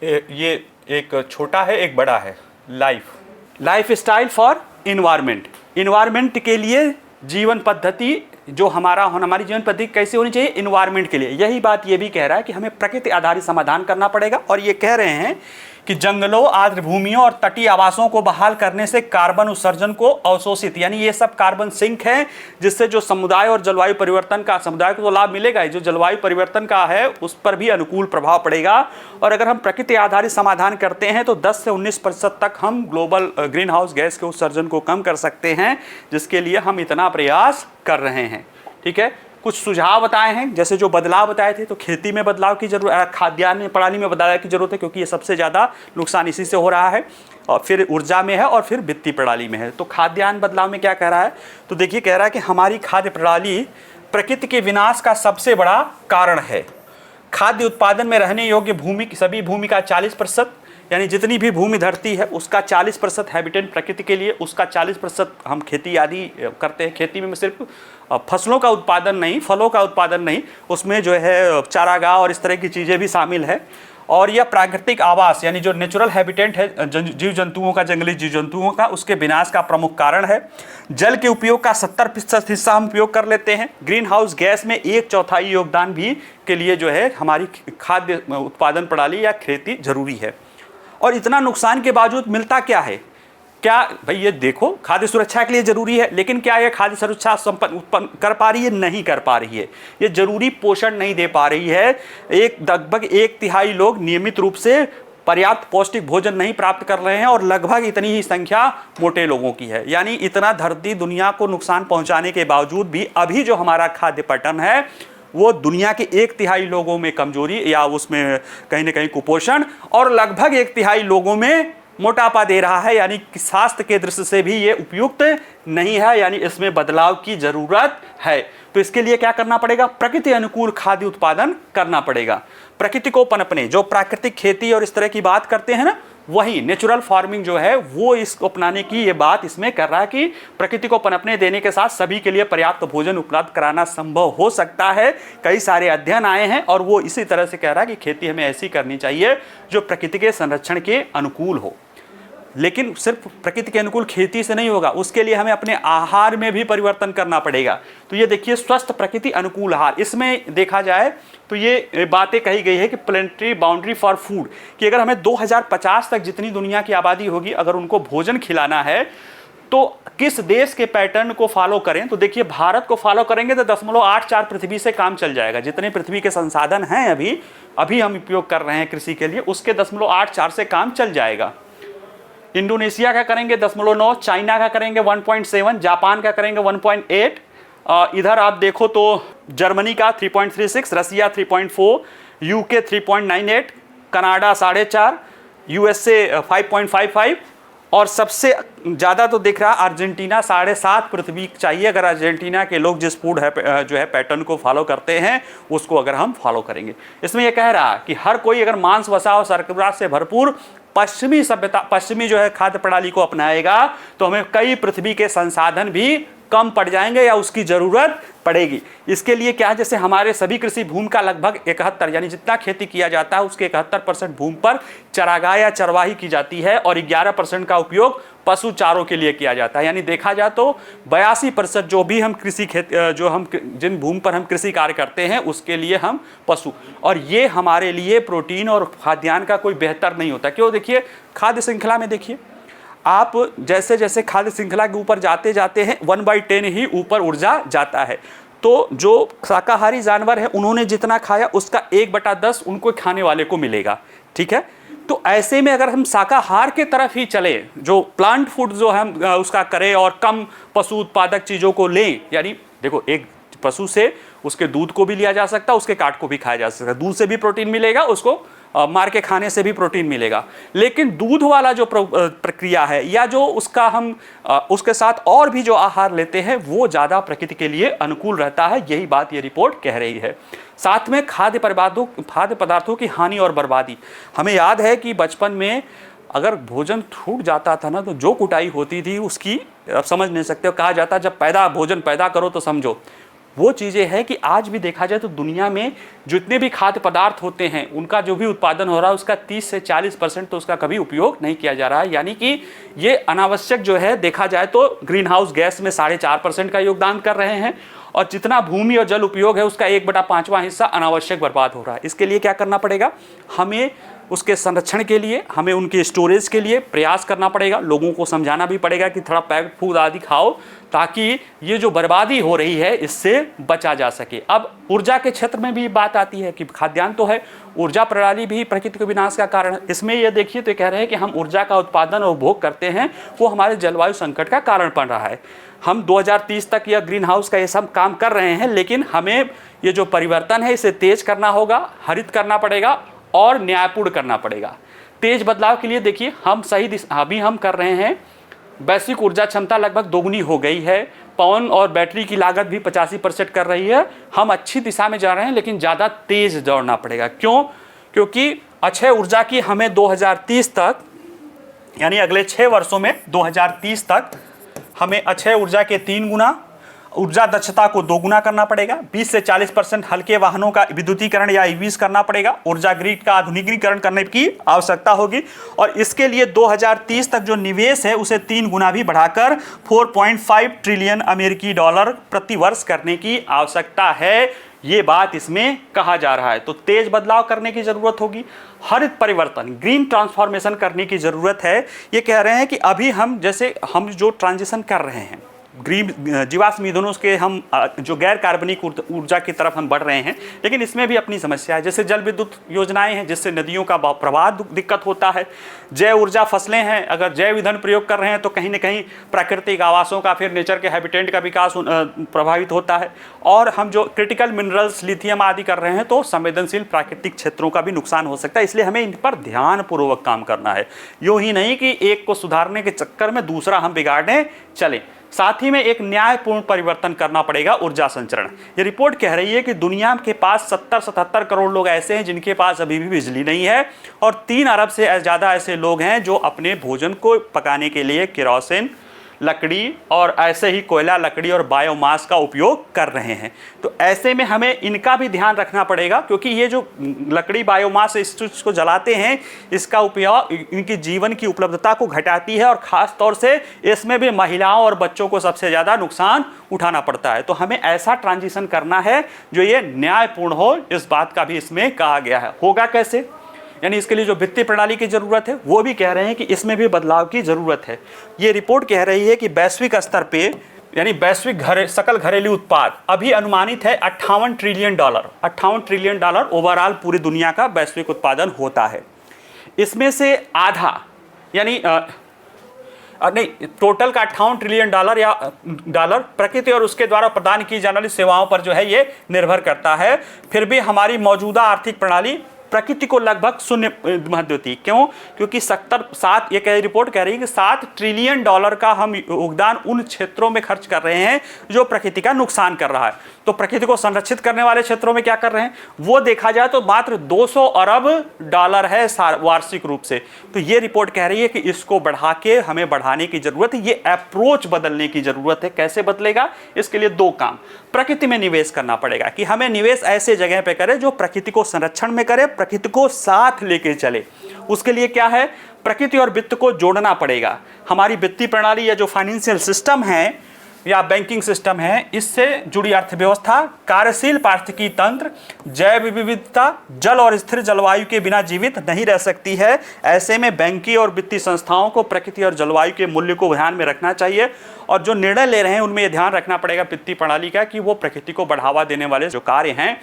ये एक छोटा है एक बड़ा है, लाइफ स्टाइल फॉर इन्वायरमेंट के लिए जीवन पद्धति, जो हमारी जीवन पद्धति कैसे होनी चाहिए इन्वायरमेंट के लिए। यही बात ये भी कह रहा है कि हमें प्रकृति आधारित समाधान करना पड़ेगा। और ये कह रहे हैं कि जंगलों, आर्द्र भूमियों और तटीय आवासों को बहाल करने से कार्बन उत्सर्जन को अवशोषित, यानी ये सब कार्बन सिंक है, जिससे जो समुदाय और जलवायु परिवर्तन का, समुदाय को तो लाभ मिलेगा, जो जलवायु परिवर्तन का है उस पर भी अनुकूल प्रभाव पड़ेगा। और अगर हम प्रकृति आधारित समाधान करते हैं तो 10 से 19% तक हम ग्लोबल ग्रीन हाउस गैस के उत्सर्जन को कम कर सकते हैं, जिसके लिए हम इतना प्रयास कर रहे हैं। ठीक है, कुछ सुझाव बताए हैं, जैसे जो बदलाव बताए थे, तो खेती में बदलाव की जरूरत, खाद्यान्न प्रणाली में बदलाव की जरूरत है, क्योंकि ये सबसे ज़्यादा नुकसान इसी से हो रहा है। और फिर ऊर्जा में है और फिर वित्तीय प्रणाली में है। तो खाद्यान्न बदलाव में क्या कह रहा है? तो देखिए, कह रहा है कि हमारी खाद्य प्रणाली प्रकृति के विनाश का सबसे बड़ा कारण है। खाद्य उत्पादन में रहने योग्य भूमि, सभी भूमि का 40%, यानी जितनी भी भूमि धरती है उसका 40% हैबिटेट प्रकृति के लिए, उसका 40% हम खेती आदि करते हैं। खेती में सिर्फ फसलों का उत्पादन नहीं, फलों का उत्पादन नहीं, उसमें जो है चारागाह और इस तरह की चीज़ें भी शामिल है। और यह प्राकृतिक आवास, यानी जो नेचुरल हैबिटेट है जीव जंतुओं का, जंगली जीव जंतुओं का, उसके विनाश का प्रमुख कारण है। जल के उपयोग का 70% हिस्सा हम उपयोग कर लेते हैं। ग्रीन हाउस गैस में 1/4 योगदान भी के लिए जो है हमारी खाद्य उत्पादन प्रणाली या खेती जरूरी है। और इतना नुकसान के बावजूद मिलता क्या है? क्या भाई, ये देखो, खाद्य सुरक्षा के लिए जरूरी है, लेकिन क्या ये खाद्य सुरक्षा उत्पन्न कर पा रही है? नहीं कर पा रही है। ये जरूरी पोषण नहीं दे पा रही है। लगभग 1/3 लोग नियमित रूप से पर्याप्त पौष्टिक भोजन नहीं प्राप्त कर रहे हैं, और लगभग इतनी ही संख्या मोटे लोगों की है। यानी इतना धरती दुनिया को नुकसान पहुंचाने के बावजूद भी अभी जो हमारा खाद्य पैटर्न है वो दुनिया के 1/3 लोगों में कमजोरी या उसमें कहीं ना कहीं कुपोषण, और लगभग 1/3 लोगों में मोटापा दे रहा है। यानी कि स्वास्थ्य के दृष्टि से भी ये उपयुक्त नहीं है, यानी इसमें बदलाव की जरूरत है। तो इसके लिए क्या करना पड़ेगा? प्रकृति अनुकूल खाद्य उत्पादन करना पड़ेगा। प्रकृति को पनपने, जो प्राकृतिक खेती और इस तरह की बात करते हैं ना, वही नेचुरल फार्मिंग जो है वो इसको अपनाने की ये बात इसमें कर रहा है कि प्रकृति को पनपने देने के साथ सभी के लिए पर्याप्त भोजन उपलब्ध कराना संभव हो सकता है। कई सारे अध्ययन आए हैं और वो इसी तरह से कह रहा है कि खेती हमें ऐसी करनी चाहिए जो प्रकृति के संरक्षण के अनुकूल हो। लेकिन सिर्फ प्रकृति के अनुकूल खेती से नहीं होगा, उसके लिए हमें अपने आहार में भी परिवर्तन करना पड़ेगा। तो ये देखिए, स्वस्थ प्रकृति अनुकूल आहार, इसमें देखा जाए तो ये बातें कही गई है कि प्लेनेटरी बाउंड्री फॉर फूड, कि अगर हमें 2050 तक जितनी दुनिया की आबादी होगी अगर उनको भोजन खिलाना है तो किस देश के पैटर्न को फॉलो करें। तो देखिए, भारत को फॉलो करेंगे तो 0.84 पृथ्वी से काम चल जाएगा। जितने पृथ्वी के संसाधन हैं अभी हम उपयोग कर रहे हैं कृषि के लिए, उसके 0.84 से काम चल जाएगा। इंडोनेशिया का करेंगे 0.9, चाइना का करेंगे 1.7, जापान का करेंगे 1.8, इधर आप देखो तो जर्मनी का 3.36, रसिया 3.4, यूके 3.98, कनाडा 4.5, यूएसए 5.55 और सबसे ज़्यादा तो दिख रहा अर्जेंटीना 7.5 पृथ्वी चाहिए। अगर अर्जेंटीना के लोग जिस फूड है जो है पैटर्न को फॉलो करते हैं उसको अगर हम फॉलो करेंगे। इसमें यह कह रहा कि हर कोई अगर मांस वसा और शर्करा से भरपूर पश्चिमी सभ्यता, पश्चिमी जो है खाद्य प्रणाली को अपनाएगा तो हमें कई पृथ्वी के संसाधन भी कम पड़ जाएंगे या उसकी जरूरत पड़ेगी। इसके लिए क्या है, जैसे हमारे सभी कृषि भूमि का लगभग 71 यानी जितना खेती किया जाता है उसके 71% भूमि पर चरागाह या चरवाही की जाती है और 11% का उपयोग पशु चारों के लिए किया जाता है। यानी देखा जाए तो 82% जो भी हम कृषि जिन भूमि पर हम कृषि कार्य करते हैं उसके लिए हम पशु, और ये हमारे लिए प्रोटीन और खाद्यान्न का कोई बेहतर नहीं होता। क्यों? देखिए, खाद्य श्रृंखला में देखिए, आप जैसे जैसे खाद्य श्रृंखला के ऊपर जाते जाते हैं 1/10 ही ऊपर ऊर्जा जाता है। तो जो शाकाहारी जानवर है उन्होंने जितना खाया उसका 1/10 उनको खाने वाले को मिलेगा। ठीक है, तो ऐसे में अगर हम शाकाहार के तरफ ही चले, जो प्लांट फूड जो हम उसका करें और कम पशु उत्पादक चीज़ों को लें, यानी देखो एक पशु से उसके दूध को भी लिया जा सकता है, उसके काट को भी खाया जा सकता है, दूध से भी प्रोटीन मिलेगा, उसको मार के खाने से भी प्रोटीन मिलेगा। लेकिन दूध वाला जो प्रक्रिया है या जो उसका हम उसके साथ और भी जो आहार लेते हैं वो ज़्यादा प्रकृति के लिए अनुकूल रहता है। यही बात ये रिपोर्ट कह रही है। साथ में खाद्य पदार्थों की हानि और बर्बादी, हमें याद है कि बचपन में अगर भोजन छूट जाता था ना तो जो कुटाई होती थी उसकी आप समझ नहीं सकते हो। कहा जाता जब भोजन पैदा करो तो समझो। वो चीज़ें हैं कि आज भी देखा जाए तो दुनिया में जितने भी खाद्य पदार्थ होते हैं उनका जो भी उत्पादन हो रहा है उसका 30 से 40% तो उसका कभी उपयोग नहीं किया जा रहा है। यानी कि ये अनावश्यक जो है देखा जाए तो ग्रीन हाउस गैस में 4.5% का योगदान कर रहे हैं और जितना भूमि और जल उपयोग है उसका 1/5वां हिस्सा अनावश्यक बर्बाद हो रहा है। इसके लिए क्या करना पड़ेगा? हमें उसके संरक्षण के लिए, हमें उनके स्टोरेज के लिए प्रयास करना पड़ेगा। लोगों को समझाना भी पड़ेगा कि थोड़ा पैक्ड फूड आदि खाओ ताकि ये जो बर्बादी हो रही है इससे बचा जा सके। अब ऊर्जा के क्षेत्र में भी बात आती है कि खाद्यान्न तो है, ऊर्जा प्रणाली भी प्रकृति के विनाश का कारण है। इसमें ये देखिए तो कह रहे हैं कि हम ऊर्जा का उत्पादन और उपभोग करते हैं वो हमारे जलवायु संकट का कारण बन रहा है। हम 2030 तक यह ग्रीन हाउस का ये सब काम कर रहे हैं, लेकिन हमें ये जो परिवर्तन है इसे तेज करना होगा, हरित करना पड़ेगा और न्यायपूर्ण करना पड़ेगा। तेज बदलाव के लिए देखिए हम अभी हम कर रहे हैं, वैश्विक ऊर्जा क्षमता लगभग दोगुनी हो गई है, पवन और बैटरी की लागत भी 85% कर रही है। हम अच्छी दिशा में जा रहे हैं लेकिन ज़्यादा तेज दौड़ना पड़ेगा। क्यों? क्योंकि अक्षय ऊर्जा की हमें 2030 तक यानी अगले 6 वर्षों में 2030 तक हमें अक्षय ऊर्जा के 3 गुना ऊर्जा दक्षता को 2 गुना करना पड़ेगा। 20 से 40% हल्के वाहनों का विद्युतीकरण या ईवीज करना पड़ेगा। ऊर्जा ग्रिड का आधुनिकीकरण करने की आवश्यकता होगी और इसके लिए 2030 तक जो निवेश है उसे 3 गुना भी बढ़ाकर 4.5 ट्रिलियन अमेरिकी डॉलर प्रति वर्ष करने की आवश्यकता है। ये बात इसमें कहा जा रहा है। तो तेज बदलाव करने की जरूरत होगी, हरित परिवर्तन, ग्रीन ट्रांसफॉर्मेशन करने की जरूरत है। ये कह रहे हैं कि अभी हम जो ट्रांजिशन कर रहे हैं ग्रीन जीवाश्म ईंधनों के, हम जो गैर कार्बनिक ऊर्जा की तरफ हम बढ़ रहे हैं, लेकिन इसमें भी अपनी समस्या है। जैसे जल विद्युत योजनाएं हैं जिससे नदियों का प्रवाह दिक्कत होता है। जैव ऊर्जा फसलें हैं, अगर जैव ईंधन प्रयोग कर रहे हैं तो कहीं न कहीं प्राकृतिक आवासों का, फिर नेचर के हैबिटेट का विकास प्रभावित होता है। और हम जो क्रिटिकल मिनरल्स लिथियम आदि कर रहे हैं तो संवेदनशील प्राकृतिक क्षेत्रों का भी नुकसान हो सकता है। इसलिए हमें इन पर ध्यानपूर्वक काम करना है। यूँ ही नहीं कि एक को सुधारने के चक्कर में दूसरा हम बिगाड़ने चलें। साथ ही में एक न्यायपूर्ण परिवर्तन करना पड़ेगा ऊर्जा संचरण। ये रिपोर्ट कह रही है कि दुनिया के पास 70-77 करोड़ लोग ऐसे हैं जिनके पास अभी भी बिजली नहीं है, और 3 अरब से ज़्यादा ऐसे लोग हैं जो अपने भोजन को पकाने के लिए केरोसिन, लकड़ी और ऐसे ही कोयला, लकड़ी और बायोमास का उपयोग कर रहे हैं। तो ऐसे में हमें इनका भी ध्यान रखना पड़ेगा, क्योंकि ये जो लकड़ी, बायोमास इस चीज़ को जलाते हैं, इसका उपयोग इनकी जीवन की उपलब्धता को घटाती है, और ख़ास तौर से इसमें भी महिलाओं और बच्चों को सबसे ज़्यादा नुकसान उठाना पड़ता है। तो हमें ऐसा ट्रांजिशन करना है जो ये न्यायपूर्ण हो, इस बात का भी इसमें कहा गया है। होगा कैसे? यानी इसके लिए जो वित्तीय प्रणाली की ज़रूरत है वो भी कह रहे हैं कि इसमें भी बदलाव की ज़रूरत है। ये रिपोर्ट कह रही है कि वैश्विक स्तर पे, यानी वैश्विक सकल घरेलू उत्पाद अभी अनुमानित है $58 ट्रिलियन। $58 ट्रिलियन ओवरऑल पूरी दुनिया का वैश्विक उत्पादन होता है। इसमें से आधा, यानी नहीं, टोटल का $58 ट्रिलियन या डॉलर प्रकृति और उसके द्वारा प्रदान की जाने वाली सेवाओं पर जो है ये निर्भर करता है। फिर भी हमारी मौजूदा आर्थिक प्रणाली प्रकृति को लगभग शून्य महत्व देती है। क्यों? क्योंकि ये रिपोर्ट कह रही है कि $7 ट्रिलियन का हम योगदान उन क्षेत्रों में खर्च कर रहे हैं जो प्रकृति का नुकसान कर रहा है। तो प्रकृति को संरक्षित करने वाले क्षेत्रों में क्या कर रहे हैं वो देखा जाए तो मात्र $200 अरब है वार्षिक रूप से। तो ये रिपोर्ट कह रही है कि इसको बढ़ा के हमें बढ़ाने की जरूरत है, ये अप्रोच बदलने की जरूरत है। कैसे बदलेगा? इसके लिए 2 काम। प्रकृति में निवेश करना पड़ेगा कि हमें निवेश ऐसे जगह पे करें जो प्रकृति को संरक्षण में करे, प्रकृति को साथ लेके चले। उसके लिए क्या है? प्रकृति और वित्त को जोड़ना पड़ेगा। हमारी वित्तीय प्रणाली या जो फाइनेंशियल सिस्टम है या बैंकिंग सिस्टम है, इससे जुड़ी अर्थव्यवस्था, कार्यशील पारिस्थितिकी तंत्र, जैव विविधता, जल और स्थिर जलवायु के बिना जीवित नहीं रह सकती है। ऐसे में बैंकिंग और वित्तीय संस्थाओं को प्रकृति और जलवायु के मूल्य को ध्यान में रखना चाहिए, और जो निर्णय ले रहे हैं उनमें यह ध्यान रखना पड़ेगा वित्तीय प्रणाली का कि वो प्रकृति को बढ़ावा देने वाले जो कार्य हैं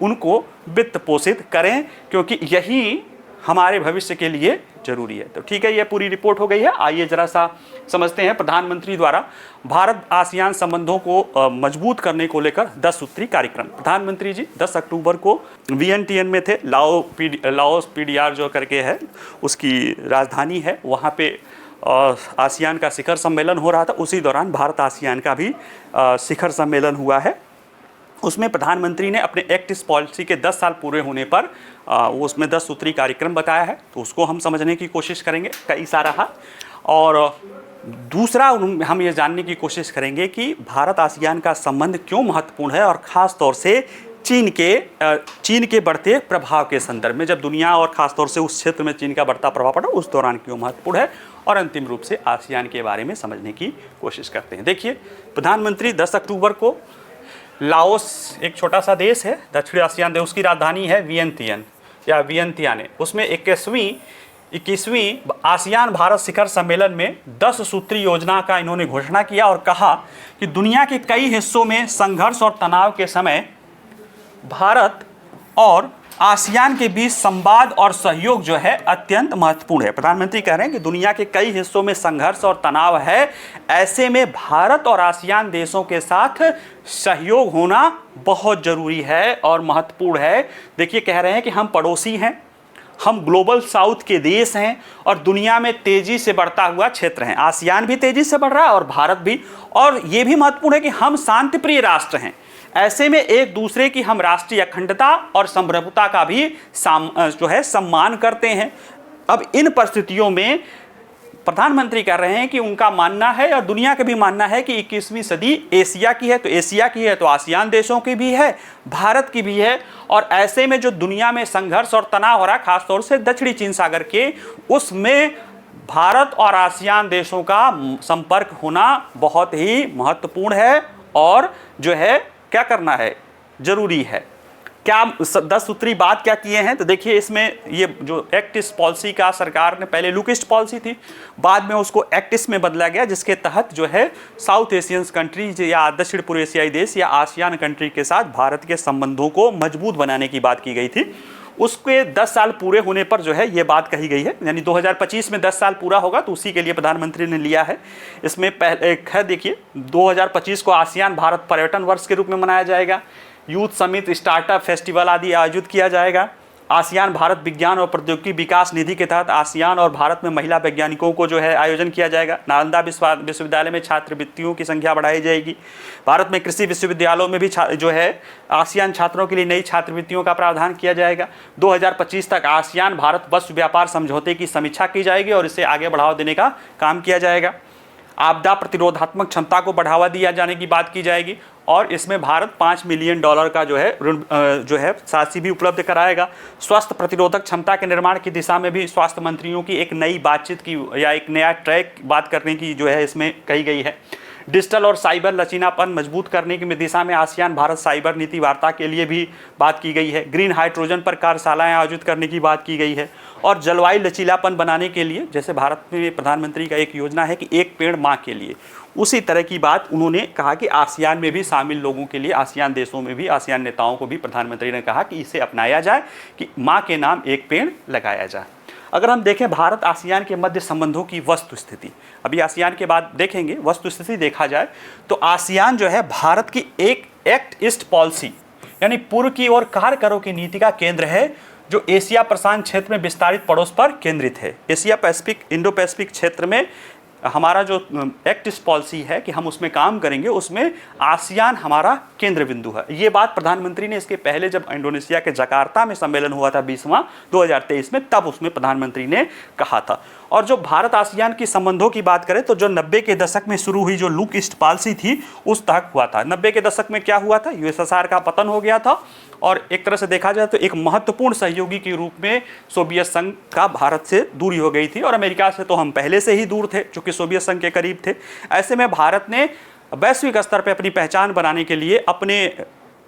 उनको वित्त पोषित करें, क्योंकि यही हमारे भविष्य के लिए जरूरी है। तो ठीक है, ये पूरी रिपोर्ट हो गई है। आइए जरा सा समझते हैं प्रधानमंत्री द्वारा भारत आसियान संबंधों को मजबूत करने को लेकर 10 सूत्री कार्यक्रम। प्रधानमंत्री जी 10 अक्टूबर को वियंटियन में थे। लाओस PDR जो करके है उसकी राजधानी है, वहाँ पे आसियान का शिखर सम्मेलन हो रहा था। उसी दौरान भारत आसियान का भी शिखर सम्मेलन हुआ है। उसमें प्रधानमंत्री ने अपने एक्ट ईस्ट पॉलिसी के 10 साल पूरे होने पर वो उसमें 10 सूत्री कार्यक्रम बताया है, तो उसको हम समझने की कोशिश करेंगे कई सारा है। और दूसरा हम ये जानने की कोशिश करेंगे कि भारत आसियान का संबंध क्यों महत्वपूर्ण है, और ख़ास तौर से चीन के बढ़ते प्रभाव के संदर्भ में, जब दुनिया और ख़ास तौर से उस क्षेत्र में चीन का बढ़ता प्रभाव पड़ा उस दौरान क्यों महत्वपूर्ण है, और अंतिम रूप से आसियान के बारे में समझने की कोशिश करते हैं। देखिए, प्रधानमंत्री 10 अक्टूबर को लाओस एक छोटा सा देश है, दक्षिण आसियान देश, उसकी राजधानी है वियंतियन या वियंतियाने। उसमें 21वीं आसियान भारत शिखर सम्मेलन में 10 सूत्री योजना का इन्होंने घोषणा किया और कहा कि दुनिया के कई हिस्सों में संघर्ष और तनाव के समय भारत और आसियान के बीच संवाद और सहयोग जो है अत्यंत महत्वपूर्ण है। प्रधानमंत्री कह रहे हैं कि दुनिया के कई हिस्सों में संघर्ष और तनाव है, ऐसे में भारत और आसियान देशों के साथ सहयोग होना बहुत ज़रूरी है और महत्वपूर्ण है। देखिए, कह रहे हैं कि हम पड़ोसी हैं, हम ग्लोबल साउथ के देश हैं और दुनिया में तेज़ी से बढ़ता हुआ क्षेत्र हैं। आसियान भी तेज़ी से बढ़ रहा है और भारत भी, और ये भी महत्वपूर्ण है कि हम शांतिप्रिय राष्ट्र हैं। ऐसे में एक दूसरे की हम राष्ट्रीय अखंडता और संप्रभुता का भी सम्मान करते हैं। अब इन परिस्थितियों में प्रधानमंत्री कह रहे हैं कि उनका मानना है और दुनिया का भी मानना है कि 21वीं सदी एशिया की है, तो एशिया की है तो आसियान देशों की भी है, भारत की भी है। और ऐसे में जो दुनिया में संघर्ष और तनाव हो रहा है, खासतौर से दक्षिणी चीन सागर के, उसमें भारत और आसियान देशों का संपर्क होना बहुत ही महत्वपूर्ण है और जो है क्या करना है, जरूरी है। क्या 10 सूत्री बात क्या किए हैं, तो देखिए इसमें ये जो एक्ट ईस्ट पॉलिसी का सरकार ने, पहले लुक ईस्ट पॉलिसी थी, बाद में उसको एक्ट ईस्ट में बदला गया, जिसके तहत जो है साउथ एशियंस कंट्रीज या दक्षिण पूर्व एशियाई देश या आसियान कंट्री के साथ भारत के संबंधों को मजबूत बनाने की बात की गई थी। उसके 10 साल पूरे होने पर जो है ये बात कही गई है, यानी 2025 में 10 साल पूरा होगा, तो उसी के लिए प्रधानमंत्री ने लिया है। इसमें पहले एक है, देखिए 2025 को आसियान भारत पर्यटन वर्ष के रूप में मनाया जाएगा, यूथ समिट, स्टार्टअप फेस्टिवल आदि आयोजित किया जाएगा। आसियान भारत विज्ञान और प्रौद्योगिकी विकास निधि के तहत आसियान और भारत में महिला वैज्ञानिकों को जो है आयोजन किया जाएगा। नालंदा विश्वविद्यालय में छात्रवृत्तियों की संख्या बढ़ाई जाएगी। भारत में कृषि विश्वविद्यालयों में भी जो है आसियान छात्रों के लिए नई छात्रवृत्तियों का प्रावधान किया जाएगा। 2025 तक आसियान भारत वस्त्र व्यापार समझौते की समीक्षा की जाएगी और इसे आगे बढ़ावा देने का काम किया जाएगा। आपदा प्रतिरोधात्मक क्षमता को बढ़ावा दिया जाने की बात की जाएगी और इसमें भारत $5 मिलियन का जो है ऋण राशि भी उपलब्ध कराएगा। स्वास्थ्य प्रतिरोधक क्षमता के निर्माण की दिशा में भी स्वास्थ्य मंत्रियों की एक नई बातचीत की या एक नया ट्रैक बात करने की जो है इसमें कही गई है। डिजिटल और साइबर लचीलापन मजबूत करने की दिशा में आसियान भारत साइबर नीति वार्ता के लिए भी बात की गई है। ग्रीन हाइड्रोजन पर कार्यशालाएं आयोजित करने की बात की गई है और जलवायु लचीलापन बनाने के लिए, जैसे भारत में प्रधानमंत्री का एक योजना है कि एक पेड़ माँ के लिए, उसी तरह की बात उन्होंने कहा कि आसियान में भी शामिल लोगों के लिए, आसियान देशों में भी, आसियान नेताओं को भी प्रधानमंत्री ने कहा कि इसे अपनाया जाए कि माँ के नाम एक पेड़ लगाया जाए। अगर हम देखें भारत आसियान के मध्य संबंधों की वस्तु स्थिति, अभी आसियान के बाद देखेंगे, वस्तु स्थिति देखा जाए तो आसियान जो है भारत की एक एक्ट ईस्ट पॉलिसी यानी पूर्व की ओर कार्य करो की नीति का केंद्र है, जो एशिया प्रशांत क्षेत्र में विस्तारित पड़ोस पर केंद्रित है। एशिया पैसिफिक, इंडो पैसिफिक क्षेत्र में हमारा जो एक्ट ईस्ट पॉलिसी है कि हम उसमें काम करेंगे, उसमें आसियान हमारा केंद्र बिंदु है। ये बात प्रधानमंत्री ने इसके पहले जब इंडोनेशिया के जकार्ता में सम्मेलन हुआ था 20वां 2023 में, तब उसमें प्रधानमंत्री ने कहा था। और जो भारत आसियान की संबंधों की बात करें तो जो 90 के दशक में शुरू हुई जो लुक ईस्ट पॉलिसी थी उस तक हुआ था। 90 के दशक में क्या हुआ था, यूएसएसआर का पतन हो गया था और एक तरह से देखा जाए तो एक महत्वपूर्ण सहयोगी के रूप में सोवियत संघ का भारत से दूरी हो गई थी और अमेरिका से तो हम पहले से ही दूर थे, चूंकि सोवियत संघ के करीब थे। ऐसे में भारत ने वैश्विक स्तर पर अपनी पहचान बनाने के लिए अपने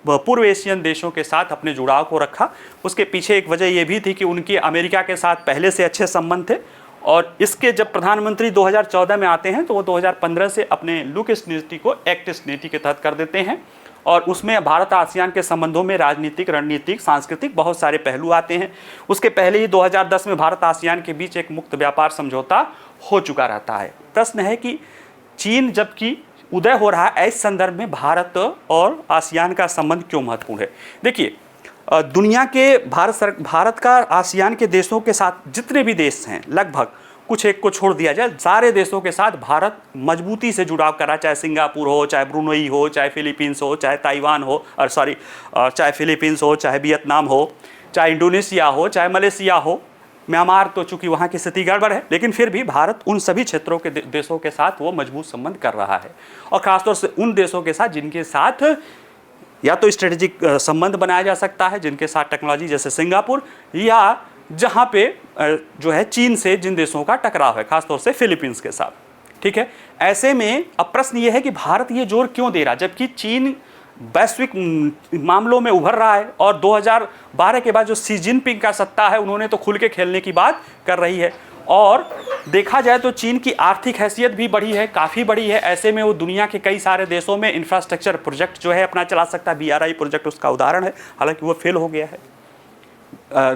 पूर्व एशियन देशों के साथ अपने जुड़ाव को रखा। उसके पीछे एक वजह यह भी थी कि उनके अमेरिका के साथ पहले से अच्छे संबंध थे और इसके जब प्रधानमंत्री 2014 में आते हैं तो वो 2015 से अपने लुक ईस्ट नीति को एक्ट ईस्ट नीति के तहत कर देते हैं और उसमें भारत आसियान के संबंधों में राजनीतिक, रणनीतिक, सांस्कृतिक बहुत सारे पहलू आते हैं। उसके पहले ही 2010 में भारत आसियान के बीच एक मुक्त व्यापार समझौता हो चुका रहता है। प्रश्न है कि चीन जबकि उदय हो रहा है, ऐसे संदर्भ में भारत और आसियान का संबंध क्यों महत्वपूर्ण है। देखिए, दुनिया के भारत का आसियान के देशों के साथ जितने भी देश हैं, लगभग कुछ एक को छोड़ दिया जाए, सारे देशों के साथ भारत मजबूती से जुड़ाव कर रहा है, चाहे सिंगापुर हो, चाहे ब्रुनई हो, चाहे फिलीपींस हो, चाहे ताइवान हो, चाहे फिलीपींस हो, चाहे वियतनाम हो, चाहे इंडोनेशिया हो, चाहे मलेशिया हो, म्यांमार तो चूंकि वहाँ की स्थिति गड़बड़ है, लेकिन फिर भी भारत उन सभी क्षेत्रों के देशों के साथ वो मजबूत संबंध कर रहा है और ख़ासतौर से उन देशों के साथ जिनके साथ या तो स्ट्रेटेजिक संबंध बनाया जा सकता है, जिनके साथ टेक्नोलॉजी, जैसे सिंगापुर, या जहाँ पे जो है चीन से जिन देशों का टकराव है, खासतौर से फिलीपींस के साथ। ठीक है, ऐसे में अब प्रश्न ये है कि भारत ये जोर क्यों दे रहा, जबकि चीन वैश्विक मामलों में उभर रहा है और 2012 के बाद जो शी जिनपिंग का सत्ता है उन्होंने तो खुल के खेलने की बात कर रही है और देखा जाए तो चीन की आर्थिक हैसियत भी बढ़ी है, काफ़ी बड़ी है। ऐसे में वो दुनिया के कई सारे देशों में इंफ्रास्ट्रक्चर प्रोजेक्ट जो है अपना चला सकता है। BRI प्रोजेक्ट उसका उदाहरण है, हालांकि वो फेल हो गया है।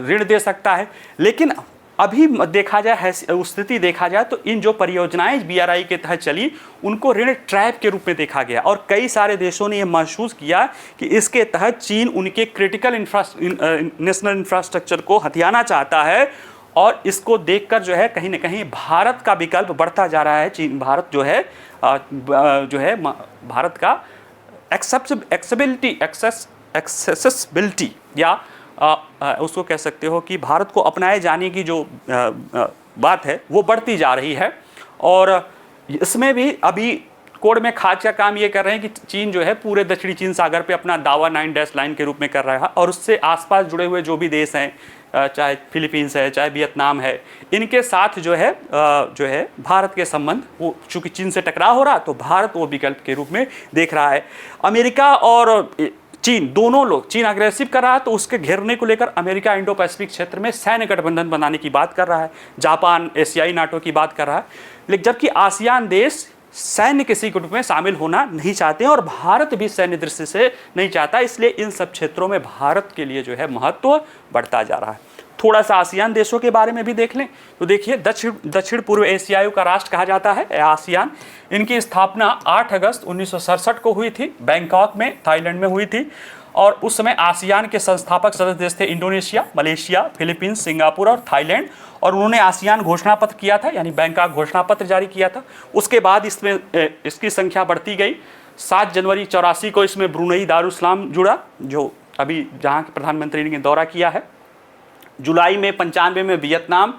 ऋण दे सकता है, लेकिन अभी देखा जाए, स्थिति देखा जाए तो इन जो परियोजनाएं BRI के तहत चली उनको ऋण ट्रैप के रूप में देखा गया और कई सारे देशों ने यह महसूस किया कि इसके तहत चीन उनके क्रिटिकल नेशनल इंफ्रास्ट्रक्चर को हथियाना चाहता है और इसको देखकर जो है कहीं ना कहीं भारत का विकल्प बढ़ता जा रहा है। चीन, भारत जो है भारत का एक्सेसिबिलिटी या उसको कह सकते हो कि भारत को अपनाए जाने की जो बात है वो बढ़ती जा रही है और इसमें भी अभी कोड में खाद का काम ये कर रहे हैं कि चीन जो है पूरे दक्षिणी चीन सागर पे अपना दावा 9 डैश लाइन के रूप में कर रहा है और उससे आसपास जुड़े हुए जो भी देश हैं, चाहे फिलीपींस है, चाहे वियतनाम है, इनके साथ जो है भारत के संबंध वो चूँकि चीन से टकराव हो रहा तो भारत वो विकल्प के रूप में देख रहा है। अमेरिका और चीन दोनों लोग, चीन अग्रेसिव कर रहा है तो उसके घेरने को लेकर अमेरिका इंडो पैसिफिक क्षेत्र में सैन्य गठबंधन बनाने की बात कर रहा है, जापान एशियाई नाटो की बात कर रहा है, लेकिन जबकि आसियान देश सैन्य किसी ग्रुप में शामिल होना नहीं चाहते हैं और भारत भी सैन्य दृष्टि से नहीं चाहता, इसलिए इन सब क्षेत्रों में भारत के लिए जो है महत्व बढ़ता जा रहा है। थोड़ा सा आसियान देशों के बारे में भी देख लें तो देखिए, दक्षिण पूर्व एशियाई का राष्ट्र कहा जाता है आसियान। इनकी स्थापना 8 अगस्त 1967 को हुई थी, बैंकॉक में, थाईलैंड में हुई थी और उस समय आसियान के संस्थापक सदस्य देश थे इंडोनेशिया, मलेशिया, फिलीपींस, सिंगापुर और थाईलैंड, और उन्होंने आसियान घोषणा पत्र किया था, यानी बैंकॉक घोषणा पत्र जारी किया था। उसके बाद इसमें इसकी संख्या बढ़ती गई। 7 जनवरी 84 को इसमें ब्रुनई दारुस्सलाम जुड़ा, जो अभी जहाँ के प्रधानमंत्री ने दौरा किया है। जुलाई में 95 में वियतनाम,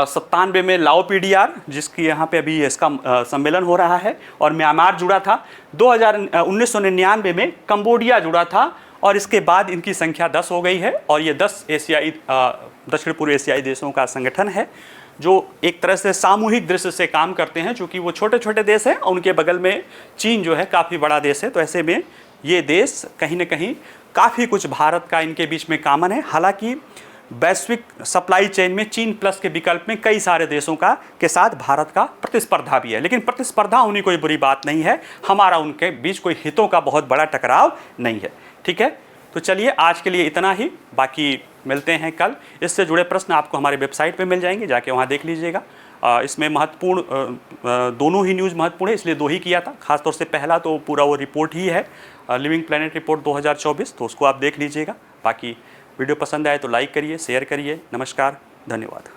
97 में लाओ पीडीआर, जिसकी यहाँ पे अभी इसका सम्मेलन हो रहा है, और म्यांमार जुड़ा था। 1999 में कंबोडिया जुड़ा था, और इसके बाद इनकी संख्या 10 हो गई है। और ये 10 एशियाई दक्षिण पूर्व एशियाई देशों का संगठन है, जो एक तरह से सामूहिक दृष्टि से काम करते हैं, चूँकि वो छोटे छोटे देश हैं और उनके बगल में चीन जो है काफ़ी बड़ा देश है। तो ऐसे में ये देश कहीं ना कहीं काफ़ी कुछ भारत का इनके बीच में कॉमन है। हालांकि वैश्विक सप्लाई चेन में चीन प्लस के विकल्प में कई सारे देशों का के साथ भारत का प्रतिस्पर्धा भी है, लेकिन प्रतिस्पर्धा होनी कोई बुरी बात नहीं है। हमारा उनके बीच कोई हितों का बहुत बड़ा टकराव नहीं है। ठीक है, तो चलिए आज के लिए इतना ही, बाकी मिलते हैं कल। इससे जुड़े प्रश्न आपको हमारे वेबसाइट पे मिल जाएंगे, जाके वहाँ देख लीजिएगा। इसमें महत्वपूर्ण दोनों ही न्यूज़ महत्वपूर्ण है, इसलिए 2 ही किया था। खासतौर से पहला तो पूरा वो रिपोर्ट ही है, लिविंग प्लेनेट रिपोर्ट 2024, तो उसको आप देख लीजिएगा। बाकी वीडियो पसंद आए तो लाइक करिए, शेयर करिए। नमस्कार, धन्यवाद।